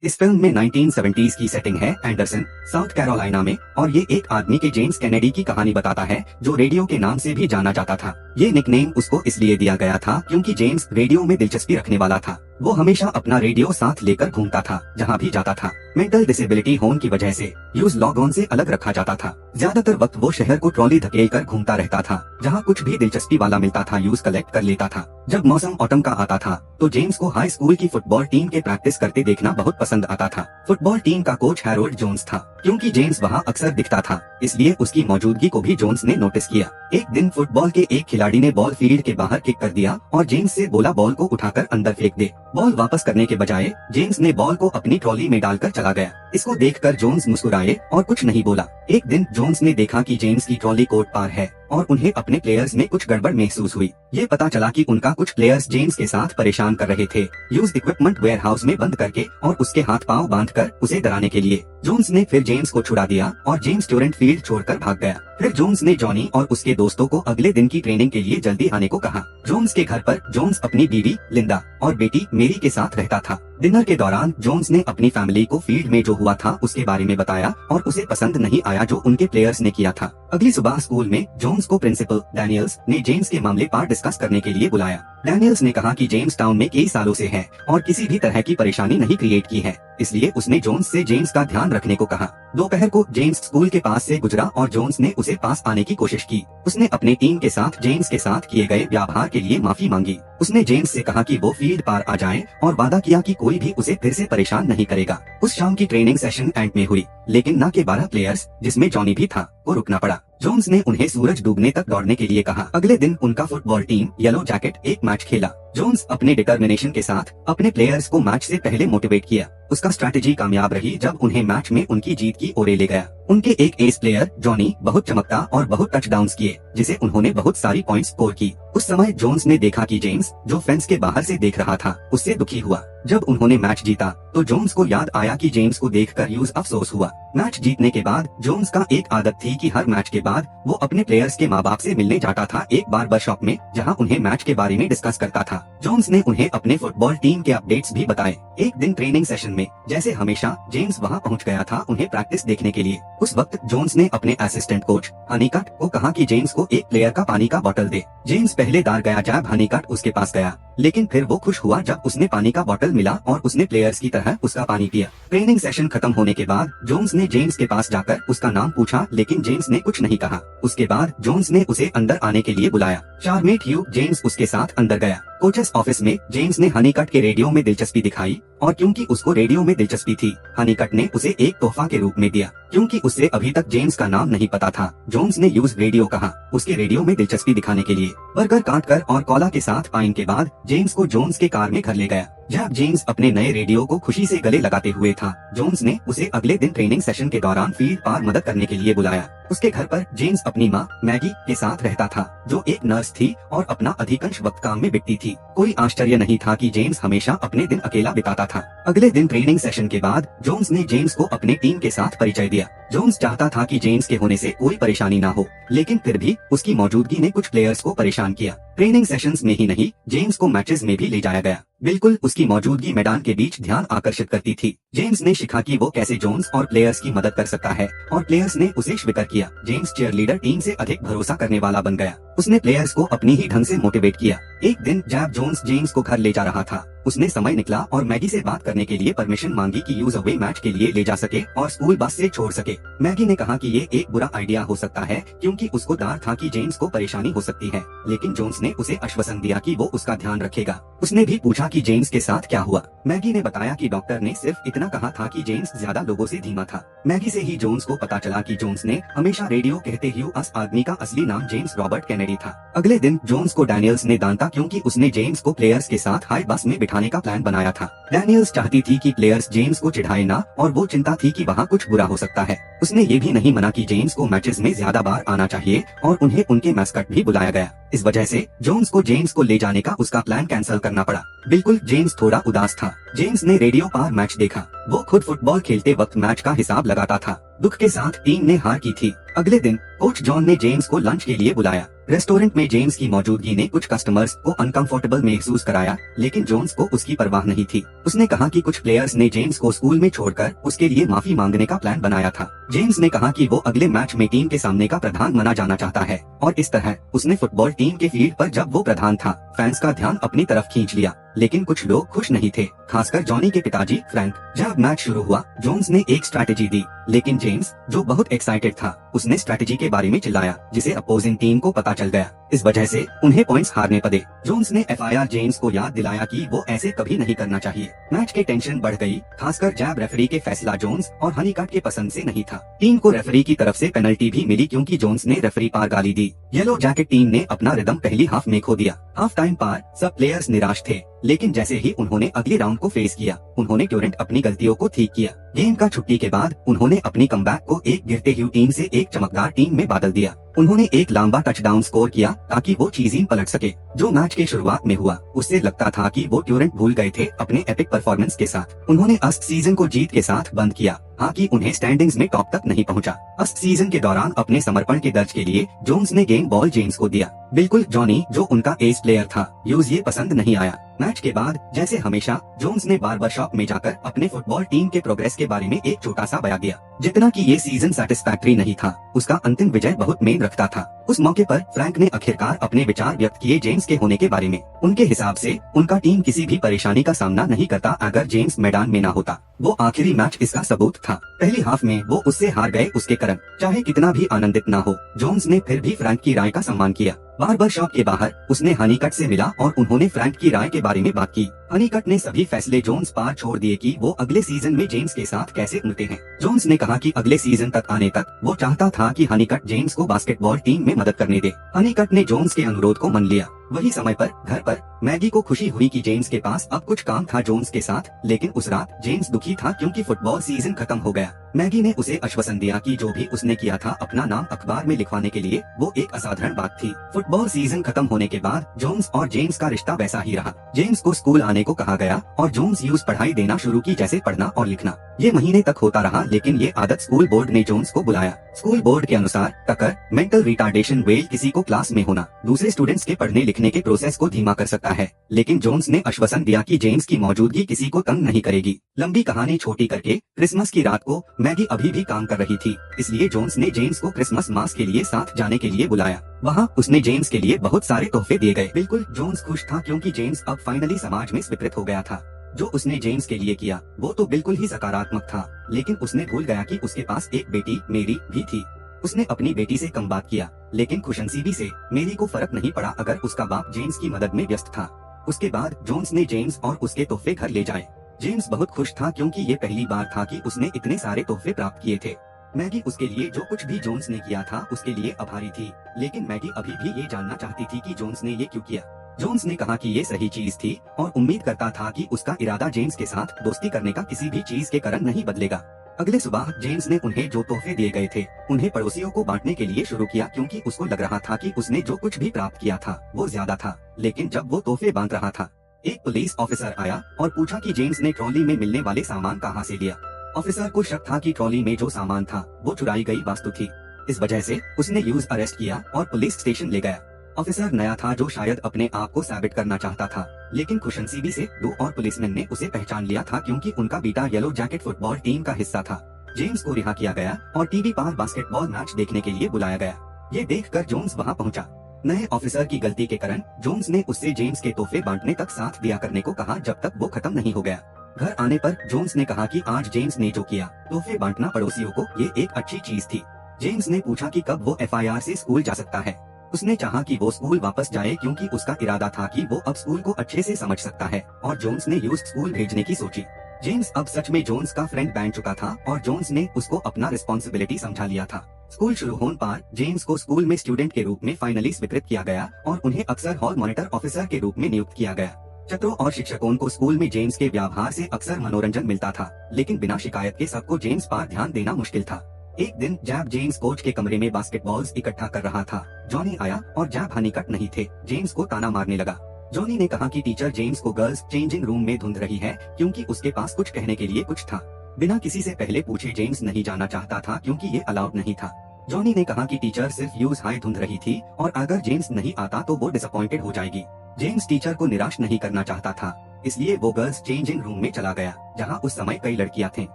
इस फिल्म में 1970s की सेटिंग है एंडरसन, साउथ कैरोलिना में, और ये एक आदमी के जेम्स कैनेडी की कहानी बताता है जो रेडियो के नाम से भी जाना जाता था। ये निकनेम उसको इसलिए दिया गया था क्योंकि जेम्स रेडियो में दिलचस्पी रखने वाला था। वो हमेशा अपना रेडियो साथ लेकर घूमता था जहाँ भी जाता था। मेंटल डिसेबिलिटी होने की वजह से यूज लॉग से अलग रखा जाता था। ज्यादातर वक्त वो शहर को ट्रॉली धकेल कर घूमता रहता था। जहाँ कुछ भी दिलचस्पी वाला मिलता था यूज कलेक्ट कर लेता था। जब मौसम ऑटम का आता था तो जेम्स को हाई स्कूल की फुटबॉल टीम के प्रैक्टिस करते देखना बहुत पसंद आता था। फुटबॉल टीम का कोच हैरोल्ड जोन्स था। क्योंकि जेम्स वहाँ अक्सर दिखता था, इसलिए उसकी मौजूदगी को भी जोन्स ने नोटिस किया। एक दिन फुटबॉल के एक खिलाड़ी ने बॉल फील्ड के बाहर किक कर दिया और जेम्स से बोला बॉल को उठाकर अंदर फेंक दे। बॉल वापस करने के बजाय जेम्स ने बॉल को अपनी ट्रॉली में डालकर चला गया। इसको देखकर जोन्स मुस्कुराए और कुछ नहीं बोला। एक दिन जोन्स ने देखा कि जेम्स की ट्रॉली कोर्ट पार है और उन्हें अपने प्लेयर्स में कुछ गड़बड़ महसूस हुई। ये पता चला कि उनका कुछ प्लेयर्स जेम्स के साथ परेशान कर रहे थे, यूज इक्विपमेंट वेयर हाउस में बंद करके और उसके हाथ पांव बांधकर उसे डराने के लिए। जोन्स ने फिर जेम्स को छुड़ा दिया और जेम्स टोरेंट फील्ड छोड़कर भाग गया। फिर जोन्स ने जॉनी और उसके दोस्तों को अगले दिन की ट्रेनिंग के लिए जल्दी आने को कहा। जोन्स के घर पर जोन्स अपनी बीवी लिंडा और बेटी मेरी के साथ रहता था। डिनर के दौरान जोन्स ने अपनी फैमिली को फील्ड में जो हुआ था उसके बारे में बताया और उसे पसंद नहीं आया जो उनके प्लेयर्स ने किया था। अगली सुबह स्कूल में जोन्स को प्रिंसिपल डैनियल्स ने जेम्स के मामले पर डिस्कस करने के लिए बुलाया। डैनियल्स ने कहा कि जेम्स टाउन में कई सालों से है और किसी भी तरह की परेशानी नहीं क्रिएट की है, इसलिए उसने जोन्स से जेम्स का ध्यान रखने को कहा। दोपहर को जेम्स स्कूल के पास से गुजरा और जोन्स ने उसे पास आने की कोशिश की। उसने अपनी टीम के साथ जेम्स के साथ किए गए व्यवहार के लिए माफी मांगी। उसने जेम्स से कहा कि वो फील्ड पार आ जाए और वादा किया कि कोई भी उसे फिर से परेशान नहीं करेगा। उस शाम की ट्रेनिंग सेशन एंड में हुई, लेकिन न के 12 प्लेयर्स, जिसमें जॉनी भी था, को रुकना पड़ा। जोन्स ने उन्हें सूरज डूबने तक दौड़ने के लिए कहा। अगले दिन उनका फुटबॉल टीम येलो जैकेट एक मैच खेला। जोन्स अपने डिटर्मिनेशन के साथ अपने प्लेयर्स को मैच से पहले मोटिवेट किया। उसका स्ट्रैटेजी कामयाब रही जब उन्हें मैच में उनकी जीत की ओर ले गया। उनके एक एस प्लेयर जॉनी बहुत चमकता और बहुत टचडाउन्स किए, जिसे उन्होंने बहुत सारी पॉइंट्स स्कोर की। उस समय जोन्स ने देखा कि जेम्स, जो फेंस के बाहर से देख रहा था, उससे दुखी हुआ। जब उन्होंने मैच जीता तो जोन्स को याद आया कि जेम्स को देखकर यूज अफसोस हुआ। मैच जीतने के बाद जोन्स का एक आदत थी कि हर मैच के बाद वो अपने प्लेयर्स के माँ बाप से मिलने जाता था एक बार्बर शॉप में, जहाँ उन्हें मैच के बारे में डिस्कस करता था। जोन्स ने उन्हें अपने फुटबॉल टीम के अपडेट्स भी बताए। एक दिन ट्रेनिंग सेशन में जैसे हमेशा जेम्स वहाँ पहुँच गया था उन्हें प्रैक्टिस देखने के लिए। उस वक्त जोन्स ने अपने असिस्टेंट कोच हनीकट को कहा कि जेम्स को एक प्लेयर का पानी का बोतल दे। जेम्स पहले दार गया जब हनीकट उसके पास गया, लेकिन फिर वो खुश हुआ जब उसने पानी का बोतल मिला और उसने प्लेयर्स की तरह उसका पानी पिया। ट्रेनिंग सेशन खत्म होने के बाद जोन्स ने जेम्स के पास जाकर उसका नाम पूछा, लेकिन जेम्स ने कुछ नहीं कहा। उसके बाद जोन्स ने उसे अंदर आने के लिए बुलाया। चार्मेट ह्यू जेम्स उसके साथ अंदर गया। कोचेस ऑफिस में जेम्स ने हनीकट के रेडियो में दिलचस्पी दिखाई और क्योंकि उसको रेडियो में दिलचस्पी थी, हनीकट ने उसे एक तोहफा के रूप में दिया। क्योंकि उससे अभी तक जेम्स का नाम नहीं पता था, जोन्स ने यूज रेडियो कहा उसके रेडियो में दिलचस्पी दिखाने के लिए। बर्गर काट कर और कोला के साथ पाइन के बाद जेम्स को जोन्स के कार में घर ले गया। जब जेम्स अपने नए रेडियो को खुशी से गले लगाते हुए था, जोन्स ने उसे अगले दिन ट्रेनिंग सेशन के दौरान फील्ड पार मदद करने के लिए बुलाया। उसके घर पर जेम्स अपनी माँ मैगी के साथ रहता था, जो एक नर्स थी और अपना अधिकांश वक्त काम में बिताती थी। कोई आश्चर्य नहीं था कि जेम्स हमेशा अपने दिन अकेला बिताता था। अगले दिन ट्रेनिंग सेशन के बाद जोन्स ने जेम्स को अपनी टीम के साथ परिचय दिया। जोन्स चाहता था कि जेम्स के होने से कोई परेशानी ना हो, लेकिन फिर भी उसकी मौजूदगी ने कुछ प्लेयर्स को परेशान किया। ट्रेनिंग सेशंस में ही नहीं, जेम्स को मैचेस में भी ले जाया गया। बिल्कुल उसकी मौजूदगी मैदान के बीच ध्यान आकर्षित करती थी। जेम्स ने सीखा कि वो कैसे जोन्स और प्लेयर्स की मदद कर सकता है और प्लेयर्स ने उसे स्वीकार किया। जेम्स चीयरलीडर टीम से अधिक भरोसा करने वाला बन गया। उसने प्लेयर्स को अपनी ही ढंग से मोटिवेट किया। एक दिन जब जोन्स जेम्स को घर ले जा रहा था, उसने समय निकला और मैगी से बात करने के लिए परमिशन मांगी कि यूज अवे मैच के लिए ले जा सके और स्कूल बस से छोड़ सके। मैगी ने कहा कि ये एक बुरा आइडिया हो सकता है क्योंकि उसको डर था कि जेम्स को परेशानी हो सकती है, लेकिन जोन्स ने उसे आश्वासन दिया कि वो उसका ध्यान रखेगा। उसने भी पूछा कि जेम्स के साथ क्या हुआ। मैगी ने बताया कि डॉक्टर ने सिर्फ इतना कहा था कि जेम्स ज्यादा लोगों से धीमा था। मैगी से ही जोन्स को पता चला कि जोन्स ने हमेशा रेडियो कहते हुए उस आदमी का असली नाम जेम्स रॉबर्ट कैनेडी था। अगले दिन जोन्स को डैनियल्स ने डांटा क्योंकि उसने जेम्स को प्लेयर्स के साथ हाई बस में बिठाने का प्लान बनाया था। डैनियल्स चाहती थी कि प्लेयर्स जेम्स को चिढ़ाए ना और वो चिंता थी कि वहाँ कुछ बुरा हो सकता है। उसने ये भी नहीं मना कि जेम्स को मैचेस में ज्यादा बार आना चाहिए और उन्हें उनके मैस्कट भी बुलाया गया। इस वजह से जोन्स को जेम्स को ले जाने का उसका प्लान कैंसिल करना पड़ा। बिल्कुल जेम्स थोड़ा उदास था। जेम्स ने रेडियो पर मैच देखा। वो खुद फुटबॉल खेलते वक्त मैच का हिसाब लगाता था। दुख के साथ टीम ने हार की थी। अगले दिन कोच जॉन ने जेम्स को लंच के लिए बुलाया। रेस्टोरेंट में जेम्स की मौजूदगी ने कुछ कस्टमर्स को अनकंफर्टेबल महसूस कराया, लेकिन जोन्स को उसकी परवाह नहीं थी। उसने कहा कि कुछ प्लेयर्स ने जेम्स को स्कूल में छोड़कर उसके लिए माफी मांगने का प्लान बनाया था। जेम्स ने कहा कि वो अगले मैच में टीम के सामने का प्रधान माना जाना चाहता है, और इस तरह उसने फुटबॉल टीम के फील्ड पर जब वो प्रधान था, फैंस का ध्यान अपनी तरफ खींच लिया। लेकिन कुछ लोग खुश नहीं थे, खासकर जॉनी के पिताजी फ्रैंक। जब मैच शुरू हुआ, जोन्स ने एक स्ट्रैटेजी दी, लेकिन जेम्स, जो बहुत एक्साइटेड था, उसने स्ट्रैटेजी के बारे में चिल्लाया, जिसे अपोजिंग टीम को पता चल गया। इस वजह से उन्हें पॉइंट्स हारने पड़े। जोन्स ने एफआईआर जेम्स को याद दिलाया कि वो ऐसे कभी नहीं करना चाहिए। मैच की टेंशन बढ़ गई, खासकर जब रेफरी के फैसला जोन्स और हनीकट के पसंद से नहीं था। टीम को रेफरी की तरफ से पेनल्टी भी मिली क्योंकि जोन्स ने रेफरी पार गाली दी। येलो जैकेट टीम ने अपना रिदम पहली हाफ में खो दिया। हाफ टाइम पार सब प्लेयर्स निराश थे, लेकिन जैसे ही उन्होंने अगले राउंड को फेस किया, उन्होंने ट्यूरेंट अपनी गलतियों को ठीक किया। गेम का छुट्टी के बाद उन्होंने अपनी कमबैक को एक गिरते हुए टीम से एक चमकदार टीम में बदल दिया। उन्होंने एक लंबा टचडाउन स्कोर किया ताकि वो चीजें पलट सके। जो मैच के शुरुआत में हुआ, उससे लगता था कि वो ट्यूरेंट भूल गए थे अपने एपिक परफॉर्मेंस के साथ। उन्होंने अस्त सीजन को जीत के साथ बंद किया, हालांकि उन्हें स्टैंडिंग्स में टॉप तक नहीं पहुंचा। अस्त सीजन के दौरान अपने समर्पण के दर्ज के लिए जोन्स ने गेम बॉल जेम्स को दिया। बिल्कुल जॉनी, जो उनका एस प्लेयर था, यूज ये पसंद नहीं आया। मैच के बाद जैसे हमेशा जोन्स ने बार्बर शॉप में जाकर अपने फुटबॉल टीम के प्रोग्रेस के बारे में एक छोटा सा बयान दिया। जितना कि ये सीजन सेटिस्फैक्टरी नहीं था, उसका अंतिम विजय बहुत मेन रखता था। उस मौके पर फ्रैंक ने आखिरकार अपने विचार व्यक्त किए जेम्स के होने के बारे में। उनके हिसाब से उनका टीम किसी भी परेशानी का सामना नहीं करता अगर जेम्स मैदान में न होता। वो आखिरी मैच इसका सबूत था। पहली हाफ में वो उससे हार गए उसके कारण, चाहे कितना भी आनंदित न हो, जोन्स ने फिर भी फ्रैंक की राय का सम्मान किया। बार्बर शॉप के बाहर उसने हनीकट से मिला और उन्होंने फ्रैंक की राय के बारे में बात की। हनीकट ने सभी फैसले जोन्स पर छोड़ दिए कि वो अगले सीजन में जेम्स के साथ कैसे उठते हैं। जोन्स ने कहा कि अगले सीजन तक आने तक वो चाहता था कि हनीकट जेम्स को बास्केटबॉल टीम में मदद करने दे। हनीकट ने जोन्स के अनुरोध को मान लिया। वही समय पर घर पर मैगी को खुशी हुई कि जेम्स के पास अब कुछ काम था जोन्स के साथ, लेकिन उस रात जेम्स दुखी था क्योंकि फुटबॉल सीजन खत्म हो गया। मैगी ने उसे आश्वासन दिया कि जो भी उसने किया था अपना नाम अखबार में लिखवाने के लिए, वो एक असाधारण बात थी। फुटबॉल सीजन खत्म होने के बाद जोन्स और जेम्स का रिश्ता वैसा ही रहा। जेम्स को स्कूल आने को कहा गया और जोन्स यूज पढ़ाई देना शुरू की, जैसे पढ़ना और लिखना। ये महीने तक होता रहा, लेकिन ये आदत स्कूल बोर्ड ने जोन्स को बुलाया। स्कूल बोर्ड के अनुसार टकर मेंटल रिटार्डेशन वेल किसी को क्लास में होना दूसरे स्टूडेंट्स के पढ़ने लिखने के प्रोसेस को धीमा कर सकता है, लेकिन जोन्स ने आश्वासन दिया कि जेम्स की मौजूदगी किसी को तंग नहीं करेगी। लंबी कहानी छोटी करके क्रिसमस की रात को मैगी अभी भी काम कर रही थी, इसलिए जोन्स ने जेम्स को क्रिसमस मास के लिए साथ जाने के लिए बुलाया। वहाँ उसने जेम्स के लिए बहुत सारे तोहफे दिए गए। बिल्कुल जोन्स खुश था क्योंकि जेम्स अब फाइनली समाज में स्वीकृत हो गया था। जो उसने जेम्स के लिए किया वो तो बिल्कुल ही सकारात्मक था, लेकिन उसने भूल गया कि उसके पास एक बेटी मेरी भी थी। उसने अपनी बेटी से कम बात किया, लेकिन खुशनसीबी से मेरी को फर्क नहीं पड़ा अगर उसका बाप जेम्स की मदद में व्यस्त था। उसके बाद जोन्स ने जेम्स और उसके तोहफे घर ले जाए। जेम्स बहुत खुश था क्योंकि ये पहली बार था कि उसने इतने सारे तोहफे प्राप्त किए थे। मैगी उसके लिए जो कुछ भी जोन्स ने किया था उसके लिए आभारी थी, लेकिन मैगी अभी भी ये जानना चाहती थी कि जोन्स ने ये क्यों किया। जोन्स ने कहा कि ये सही चीज थी और उम्मीद करता था कि उसका इरादा जेम्स के साथ दोस्ती करने का किसी भी चीज के कारण नहीं बदलेगा। अगले सुबह जेम्स ने उन्हें जो तोहफे दिए गए थे उन्हें पड़ोसियों को बांटने के लिए शुरू किया, क्योंकि उसको लग रहा था कि उसने जो कुछ भी प्राप्त किया था वो ज्यादा था। लेकिन जब वो तोहफे बांट रहा था, एक पुलिस ऑफिसर आया और पूछा कि जेम्स ने ट्रॉली में मिलने वाले सामान कहाँ से लिया। ऑफिसर को शक था कि ट्रॉली में जो सामान था वो चुराई गई वस्तु थी। इस वजह से उसने यूज अरेस्ट किया और पुलिस स्टेशन ले गया। ऑफिसर नया था जो शायद अपने आप को साबित करना चाहता था, लेकिन खुशनसीबी से दो और पुलिसमैन ने उसे पहचान लिया था क्योंकि उनका बेटा येलो जैकेट फुटबॉल टीम का हिस्सा था। जेम्स को रिहा किया गया और टीवी पर बास्केटबॉल मैच देखने के लिए बुलाया गया। ये देखकर जोन्स वहां पहुंचा। नए ऑफिसर की गलती के कारण जोन्स ने उससे जेम्स के तोहफे बांटने तक साथ दिया करने को कहा जब तक वो खत्म नहीं हो गया। घर आने पर जोन्स ने कहा कि आज जेम्स ने जो किया, तोहफे बांटना पड़ोसियों को, ये एक अच्छी चीज थी। जेम्स ने पूछा कि कब वो एफआईआर से स्कूल जा सकता है। उसने चाहा कि वो स्कूल वापस जाए क्योंकि उसका इरादा था कि वो अब स्कूल को अच्छे से समझ सकता है, और जोन्स ने यूज्ड स्कूल भेजने की सोची। जेम्स अब सच में जोन्स का फ्रेंड बन चुका था और जोन्स ने उसको अपना रिस्पॉन्सिबिलिटी समझा लिया था। स्कूल शुरू होने पर जेम्स को स्कूल में स्टूडेंट के रूप में फाइनली स्वीकृत किया गया और उन्हें अक्सर हॉल मॉनिटर ऑफिसर के रूप में नियुक्त किया गया। छात्रों और शिक्षकों को स्कूल में जेम्स के व्यवहार से अक्सर मनोरंजन मिलता था, लेकिन बिना शिकायत के सबको जेम्स पर ध्यान देना मुश्किल था। एक दिन जब जेम्स कोच के कमरे में बास्केटबॉल्स इकट्ठा कर रहा था, जॉनी आया और जब हनीकट नहीं थे, जेम्स को ताना मारने लगा। जॉनी ने कहा कि टीचर जेम्स को गर्ल्स चेंजिंग रूम में ढूंढ रही है क्योंकि उसके पास कुछ कहने के लिए कुछ था। बिना किसी से पहले पूछे जेम्स नहीं जाना चाहता था क्योंकि ये अलाउड नहीं था। जॉनी ने कहा कि टीचर सिर्फ यूज हाई धुंध रही थी और अगर जेम्स नहीं आता तो वो डिसअपॉइंटेड हो जाएगी। जेम्स टीचर को निराश नहीं करना चाहता था, इसलिए वो गर्ल्स चेंजिंग रूम में चला गया जहां उस समय कई लड़कियां थीं।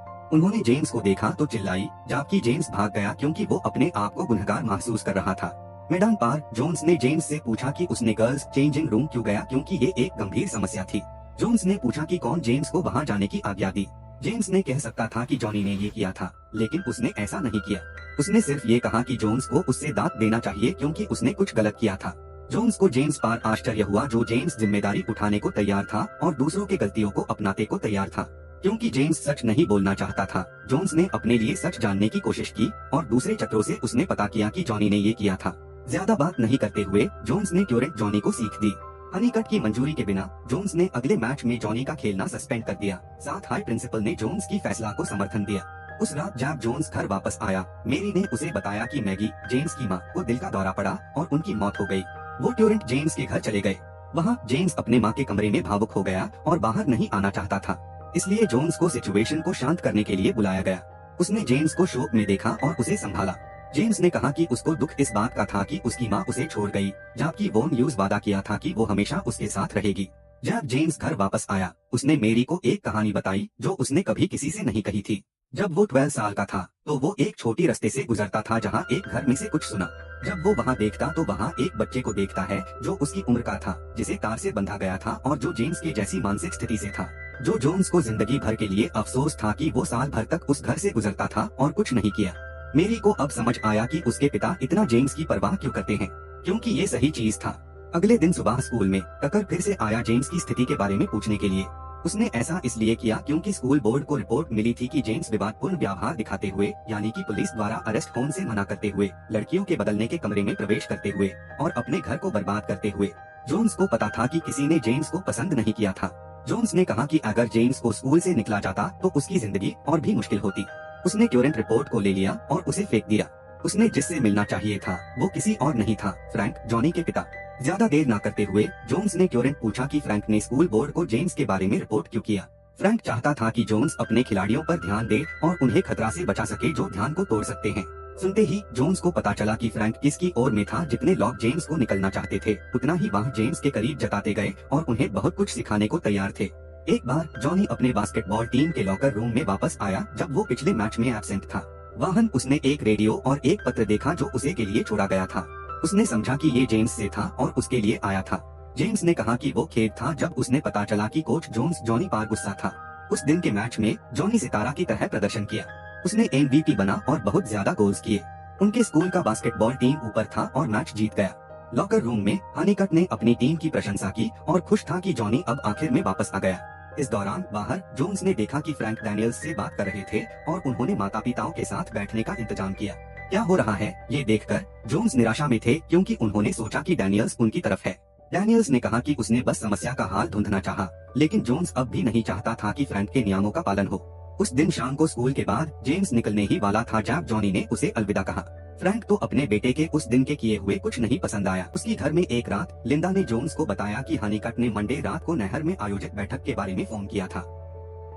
उन्होंने जेम्स को देखा तो चिल्लाई, जबकि जेम्स भाग गया क्योंकि वो अपने आप को गुनहगार महसूस कर रहा था। मैदान पार जोन्स ने जेम्स से पूछा कि उसने गर्ल्स चेंजिंग रूम क्यों गया, क्योंकि ये एक गंभीर समस्या थी। जोन्स ने पूछा कि कौन जेम्स को वहां जाने की आज्ञा दी। जेम्स ने कह सकता था कि जॉनी ने ये किया था, लेकिन उसने ऐसा नहीं किया। उसने सिर्फ ये कहा कि जोन्स को उससे दांत देना चाहिए क्योंकि उसने कुछ गलत किया था। जोन्स को जेम्स पर आश्चर्य हुआ, जो जेम्स जिम्मेदारी उठाने को तैयार था और दूसरों के गलतियों को अपनाते को तैयार था। क्योंकि जेम्स सच नहीं बोलना चाहता था, जोन्स ने अपने लिए सच जानने की कोशिश की और दूसरे चक्रों से उसने पता किया कि जॉनी ने ये किया था। ज्यादा बात नहीं करते हुए जोन्स ने क्यूरेट जॉनी को सीख दी। हनीकट की मंजूरी के बिना जोन्स ने अगले मैच में जॉनी का खेलना सस्पेंड कर दिया। साथ हाई प्रिंसिपल ने जोन्स की फैसला को समर्थन दिया। उस रात जब जोन्स घर वापस आया, मेरी ने उसे बताया कि मैगी, जेम्स की मां को दिल का दौरा पड़ा और उनकी मौत हो गई। वो ट्यूरेंट जेम्स के घर चले गए। वहाँ जेम्स अपने माँ के कमरे में भावुक हो गया और बाहर नहीं आना चाहता था, इसलिए जोन्स को सिचुएशन को शांत करने के लिए बुलाया गया। उसने जेम्स को शोक में देखा और उसे संभाला। जेम्स ने कहा कि उसको दुख इस बात का था कि उसकी माँ उसे छोड़ गई, जबकि वो न्यूज़ वादा किया था कि वो हमेशा उसके साथ रहेगी। जब जेम्स घर वापस आया, उसने मेरी को एक कहानी बताई जो उसने कभी किसी से नहीं कही थी। जब वो 12 साल का था तो वो एक छोटी रास्ते से गुजरता था जहाँ एक घर में से कुछ सुना। जब वो वहाँ देखता तो वहाँ एक बच्चे को देखता है जो उसकी उम्र का था, जिसे तार से बंधा गया था और जो जेम्स के जैसी मानसिक स्थिति से था। जो जोन्स को जिंदगी भर के लिए अफसोस था कि वो साल भर तक उस घर से गुजरता था और कुछ नहीं किया। मेरी को अब समझ आया कि उसके पिता इतना जेम्स की परवाह क्यों करते हैं, क्योंकि ये सही चीज था। अगले दिन सुबह स्कूल में टकर फिर से आया जेम्स की स्थिति के बारे में पूछने के लिए। उसने ऐसा इसलिए किया क्योंकि स्कूल बोर्ड को रिपोर्ट मिली थी कि जेम्स विवादपूर्ण व्यवहार दिखाते हुए, यानी कि पुलिस द्वारा अरेस्ट होने से मना करते हुए, लड़कियों के बदलने के कमरे में प्रवेश करते हुए और अपने घर को बर्बाद करते हुए। जोन्स को पता था कि किसी ने जेम्स को पसंद नहीं किया था। जोन्स ने कहा कि अगर जेम्स को स्कूल से निकला जाता तो उसकी जिंदगी और भी मुश्किल होती। उसने ट्यूरेंट रिपोर्ट को ले लिया और उसे फेंक दिया। उसने जिससे मिलना चाहिए था वो किसी और नहीं था, फ्रैंक, जॉनी के पिता। ज्यादा देर न करते हुए जोन्स ने ट्यूरेंट पूछा कि फ्रैंक ने स्कूल बोर्ड को जेम्स के बारे में रिपोर्ट क्यों किया। फ्रैंक चाहता था कि जोन्स अपने खिलाड़ियों पर ध्यान दे और उन्हें खतरा से बचा सके जो ध्यान को तोड़ सकते हैं। सुनते ही जोन्स को पता चला कि फ्रैंक किसकी ओर में था। जितने लोग जेम्स को निकलना चाहते थे, उतना ही वह जेम्स के करीब जताते गए और उन्हें बहुत कुछ सिखाने को तैयार थे। एक बार जॉनी अपने बास्केटबॉल टीम के लॉकर रूम में वापस आया जब वो पिछले मैच में एब्सेंट था। वहां उसने एक रेडियो और एक पत्र देखा जो उसे के लिए छोड़ा गया था। उसने समझा कि ये जेम्स से था और उसके लिए आया था। जेम्स ने कहा कि वो खेद था जब उसने पता चला कि कोच जोन्स जॉनी पर गुस्सा था। उस दिन के मैच में जॉनी सितारा की तरह प्रदर्शन किया। उसने MVP बना और बहुत ज्यादा गोल्स किए। उनके स्कूल का बास्केटबॉल टीम ऊपर था और मैच जीत गया। लॉकर रूम में हनीकट ने अपनी टीम की प्रशंसा की और खुश था कि जॉनी अब आखिर में वापस आ गया। इस दौरान बाहर जोन्स ने देखा कि फ्रैंक डैनियल्स से बात कर रहे थे और उन्होंने माता पिताओं के साथ बैठने का इंतजाम किया। क्या हो रहा है ये देखकर जोन्स निराशा में थे, क्योंकि उन्होंने सोचा कि डैनियल्स उनकी तरफ है। डैनियल्स ने कहा कि उसने बस समस्या का हाल ढूंढना चाहा, लेकिन जोन्स अब भी नहीं चाहता था कि फ्रैंक के नियमों का पालन हो। उस दिन शाम को स्कूल के बाद जेम्स निकलने ही वाला था जब जॉनी ने उसे अलविदा कहा। फ्रैंक को अपने बेटे के उस दिन के किए हुए कुछ नहीं पसंद आया। उसकी घर में एक रात लिंडा ने जोन्स को बताया कि हनीकट ने मंडे रात को नहर में आयोजित बैठक के बारे में फोन किया था।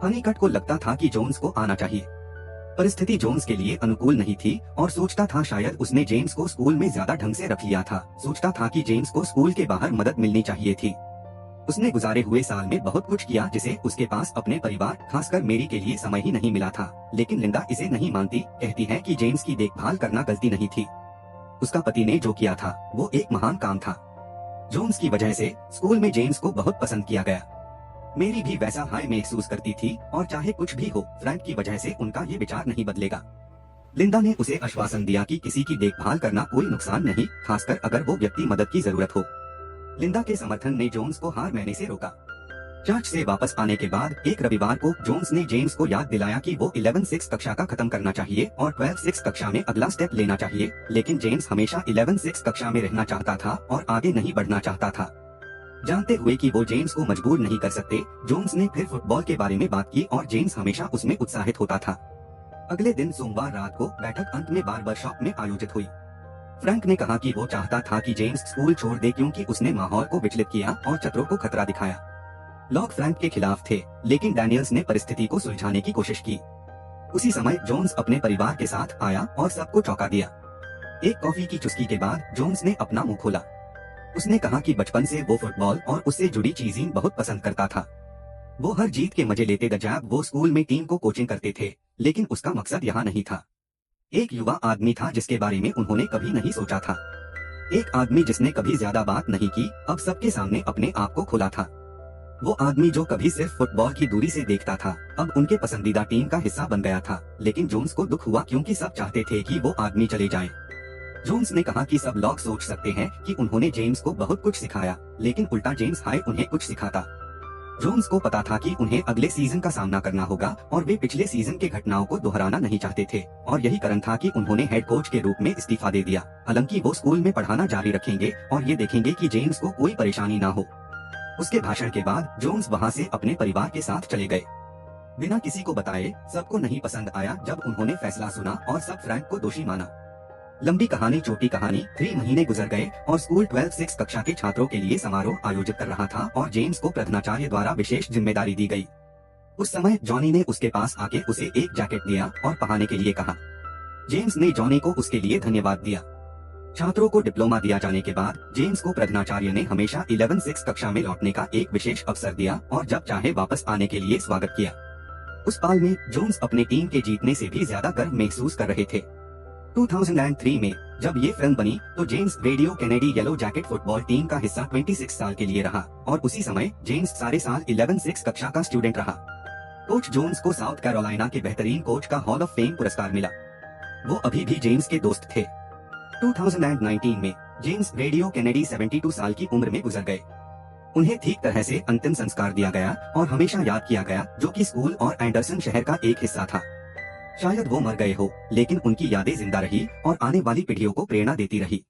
हनीकट को लगता था कि जोन्स को आना चाहिए। परिस्थिति जोन्स के लिए अनुकूल नहीं थी और सोचता था शायद उसने जेम्स को स्कूल में ज्यादा ढंग से रख लिया था। सोचता था कि जेम्स को स्कूल के बाहर मदद मिलनी चाहिए थी। उसने गुजारे हुए साल में बहुत कुछ किया जिसे उसके पास अपने परिवार, खासकर मेरी के लिए समय ही नहीं मिला था। लेकिन लिंडा इसे नहीं मानती, कहती है कि जेम्स की देखभाल करना गलती नहीं थी। उसका पति ने जो किया था वो एक महान काम था। जोन्स की वजह से स्कूल में जेम्स को बहुत पसंद किया गया। मेरी भी वैसा हाई महसूस करती थी और चाहे कुछ भी हो, फ्रैंक की वजह से उनका ये विचार नहीं बदलेगा। लिंडा ने उसे आश्वासन दिया कि किसी की देखभाल करना कोई नुकसान नहीं, खासकर अगर वो व्यक्ति मदद की जरूरत हो। लिंडा के समर्थन ने जोन्स को हार मानने से रोका। चर्च से वापस आने के बाद एक रविवार को जोन्स ने जेम्स को याद दिलाया कि वो 11-6 कक्षा का खत्म करना चाहिए और 12-6 कक्षा में अगला स्टेप लेना चाहिए। लेकिन जेम्स हमेशा 11-6 कक्षा में रहना चाहता था और आगे नहीं बढ़ना चाहता था। जानते हुए कि वो जेम्स को मजबूर नहीं कर सकते, जोन्स ने फिर फुटबॉल के बारे में बात की और जेम्स हमेशा उसमें उत्साहित होता था। अगले दिन सोमवार रात को बैठक अंत में बार्बर शॉप में आयोजित हुई। फ्रैंक ने कहा कि वो चाहता था कि जेम्स स्कूल छोड़ दे क्योंकि उसने माहौल को विचलित किया और छात्रों को खतरा दिखाया। लोग फ्रैंक के खिलाफ थे, लेकिन डैनियल्स ने परिस्थिति को सुलझाने की कोशिश की। उसी समय जोन्स अपने परिवार के साथ आया और सबको चौंका दिया। एक कॉफी की चुस्की के बाद जोन्स ने अपना मुंह खोला। उसने कहा कि बचपन से वो फुटबॉल और उससे जुड़ी चीजें बहुत पसंद करता था। वो हर जीत के मजे लेते जब वो स्कूल में टीम को कोचिंग करते थे, लेकिन उसका मकसद यहाँ नहीं था। एक युवा आदमी था जिसके बारे में उन्होंने कभी नहीं सोचा था। एक आदमी जिसने कभी ज्यादा बात नहीं की, अब सबके सामने अपने आप को खोला था। वो आदमी जो कभी सिर्फ फुटबॉल की दूरी से देखता था, अब उनके पसंदीदा टीम का हिस्सा बन गया था। लेकिन जोन्स को दुख हुआ क्योंकि सब चाहते थे कि वो आदमी चले जाए। जोन्स ने कहा कि सब लोग सोच सकते हैं कि उन्होंने जेम्स को बहुत कुछ सिखाया, लेकिन उल्टा जेम्स उन्हें कुछ सिखाता। जोन्स को पता था कि उन्हें अगले सीजन का सामना करना होगा और वे पिछले सीजन के घटनाओं को दोहराना नहीं चाहते थे, और यही कारण था कि उन्होंने हेड कोच के रूप में इस्तीफा दे दिया। हालांकि वो स्कूल में पढ़ाना जारी रखेंगे और ये देखेंगे कि जेम्स को कोई परेशानी ना हो। उसके भाषण के बाद जोन्स वहाँ से अपने परिवार के साथ चले गए बिना किसी को बताए। सबको नहीं पसंद आया जब उन्होंने फैसला सुना और सब फ्रैंक को दोषी माना। लंबी कहानी छोटी कहानी, 3 महीने गुजर गए और स्कूल 12 कक्षा के छात्रों के लिए समारोह आयोजित कर रहा था और जेम्स को प्रधानाचार्य द्वारा विशेष जिम्मेदारी दी गई। उस समय जॉनी ने उसके पास आके उसे एक जैकेट दिया और पहनने के लिए कहा। जेम्स ने जॉनी को उसके लिए धन्यवाद दिया। छात्रों को डिप्लोमा दिया जाने के बाद जेम्स को प्रधानाचार्य ने हमेशा 11 कक्षा में लौटने का एक विशेष अवसर दिया और जब चाहे वापस आने के लिए स्वागत किया। उस पाल में जोन्स अपने टीम के जीतने से भी ज्यादा गर्व महसूस कर रहे थे। 2003 में जब ये फिल्म बनी तो James radio Kennedy yellow jacket football team का हिस्सा 26 साल के लिए रहा और उसी समय जेम्स सारे साल 11 कक्षा का स्टूडेंट रहा। कोच जोन्स को साउथ कैरोलिना के बेहतरीन कोच का हॉल ऑफ फेम पुरस्कार मिला। वो अभी भी जेम्स के दोस्त थे। 2019 में जेम्स रेडियो कैनेडी 72 साल की उम्र में गुजर गए। उन्हें ठीक तरह से अंतिम संस्कार दिया गया और हमेशा याद किया गया, जो कि स्कूल और एंडरसन शहर का एक हिस्सा था। शायद वो मर गए हो, लेकिन उनकी यादें जिंदा रही और आने वाली पीढ़ियों को प्रेरणा देती रही।